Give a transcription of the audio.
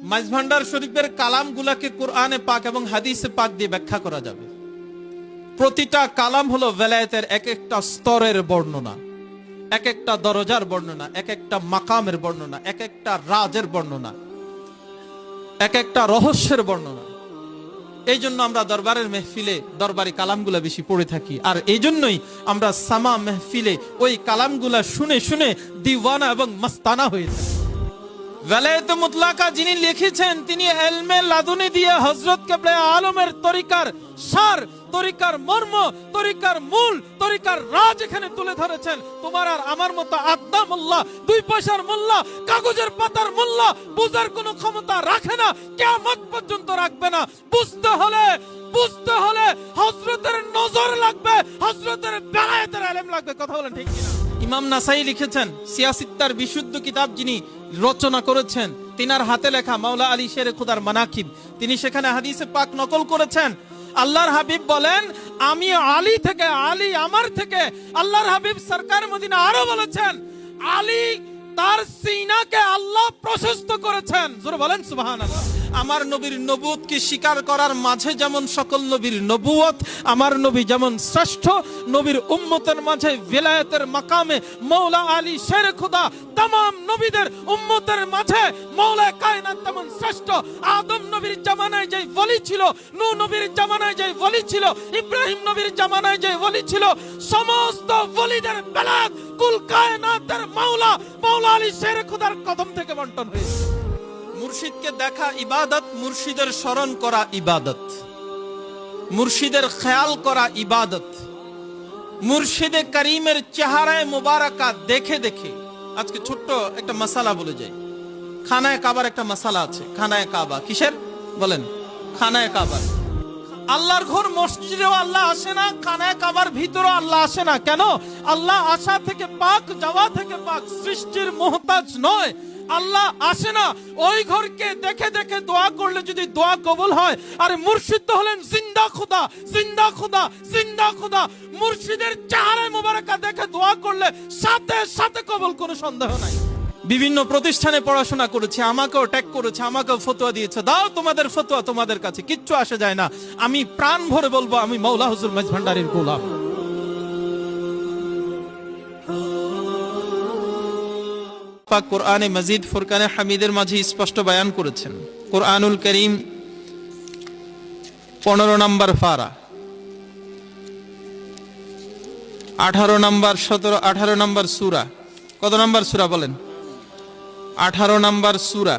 মাইজভান্ডার শরীফের কালামগুলাকে কোরআনে পাক এবং হাদিসে পাক দিয়ে ব্যাখ্যা করা যাবে। প্রতিটা কালাম হলো ভেলায়েতের এক একটা স্তরের বর্ণনা, এক একটা দরজার বর্ণনা, এক একটা মাকামের বর্ণনা, এক একটা রাজের বর্ণনা, এক একটা রহস্যের বর্ণনা। এই জন্য আমরা দরবারের মেহফিলে দরবারি কালামগুলা বেশি পড়ে থাকি, আর এই জন্যই আমরা সামা মেহফিলে ওই কালামগুলা শুনে শুনে দিওয়ানা এবং মস্তানা হয়ে থাকি। ভেলায়েতে মুতলাকা যিনি লিখেছেন তিনি ইলমে লাদুনি দিয়ে হযরত কিবলা আলমের তরিকার সার, তরিকার মর্ম, তরিকার মূল, তরিকার রাজ এখানে তুলে ধরেছেন। তোমার আর আমার মতো আদনা মোল্লা, 2 পয়সার মোল্লা, কাগজের পাতার মোল্লা বুঝার কোনো ক্ষমতা রাখে না, কিয়ামত পর্যন্ত রাখবে না। বুঝতে হলে হযরতের নজর লাগবে, হযরতের বেলায়েতের ইলম লাগবে। কথা বলেন ঠিক কিনা? ইমাম নাসাই লিখেছেন, সিয়াসিত্তার বিশুদ্ধ কিতাব যিনি রচনা করেছেন, তিনার হাতে লেখা মাওলা আলী শেরে খুদার মানাকিব, তিনি সেখানে হাদিসে পাক নকল করেছেন। আল্লাহর হাবিব বলেন, আমি আলী থেকে, আলী আমার থেকে। আল্লাহর হাবিব সরকার মদিনা আরো বলেছেন, আলী তার সিনাকে আল্লাহ প্রশস্ত করেছেন। জোরে বলেন সুবহানাল্লাহ। আমার নবীর নবুয়তকে স্বীকার করার মাঝে যেমন সকল নবীর নবুয়ত, আমার নবী যেমন শ্রেষ্ঠ, নবীর উম্মতের মাঝে ভেলায়েতের মাকামে মাওলা আলী শের খুদা तमाम নবীদের উম্মতের মাঝে মাওলা কায়নাত তেমন শ্রেষ্ঠ। আদম নবীর জামানায় যে ওলি ছিল, নূহ নবীর জামানায় যে ওলি ছিল, ইব্রাহিম নবীর জামানায় যে ওলি ছিল, সমস্ত ওলিদের বেলায়েত কুল কায়নাতের মাওলা আলী শের খুদার কদম থেকে বন্টন হয়েছে। মুর্শিদকে দেখা ইবাদত, মুর্শিদের স্মরণ করা ইবাদত, মুর্শিদের খেয়াল করা ইবাদত, মুর্শিদে করিমের চেহারায় মুবারাকা দেখে দেখে। আজকে ছোট্ট একটা মাসালা বলে যাই। খানায়ে কাবার একটা মাসালা আছে। খানায়ে কাবা কিসের বলেন? খানায়ে কাবা। আল্লাহর ঘর মসজিদেও আল্লাহ আসে না, খানায়ে কাবার ভিতরেও আল্লাহ আসে না। কেন? আল্লাহ আসা থেকে পাক, যাওয়া থেকে পাক, সৃষ্টির মুহতাজ নয়। আল্লাহ আসে না। ওই ঘরকে দেখে দেখে দোয়া করলে যদি দোয়া কবুল হয়, আরে মুর্শিদ তো হলেন জিন্দা খুদা, জিন্দা খুদা, জিন্দা খুদা। মুর্শিদের চেহারায় মুবারাকা দেখে দোয়া করলে সাথে সাথে কবুল, কোনো সন্দেহ নাই। বিভিন্ন প্রতিষ্ঠানে পড়াশোনা করেছে, আমাকেও ট্যাগ করেছে, আমাকেও ফতোয়া দিয়েছে, দাও তোমাদের ফতোয়া, তোমাদের কাছে কিচ্ছু আসে যায় না। আমি প্রাণ ভরে বলবো, আমি মাওলা হুজুর মাইজভান্ডারীর গোলাম। পাক কোরআনে মাজিদ ফুরকানে হামিদের মাঝে স্পষ্ট বয়ান করেছেন। কোরআনুল করিম 15 নম্বর পারা, 18 নম্বর 18 নম্বর সূরা। কত নম্বর সূরা বলেন? 18 নম্বর সূরা।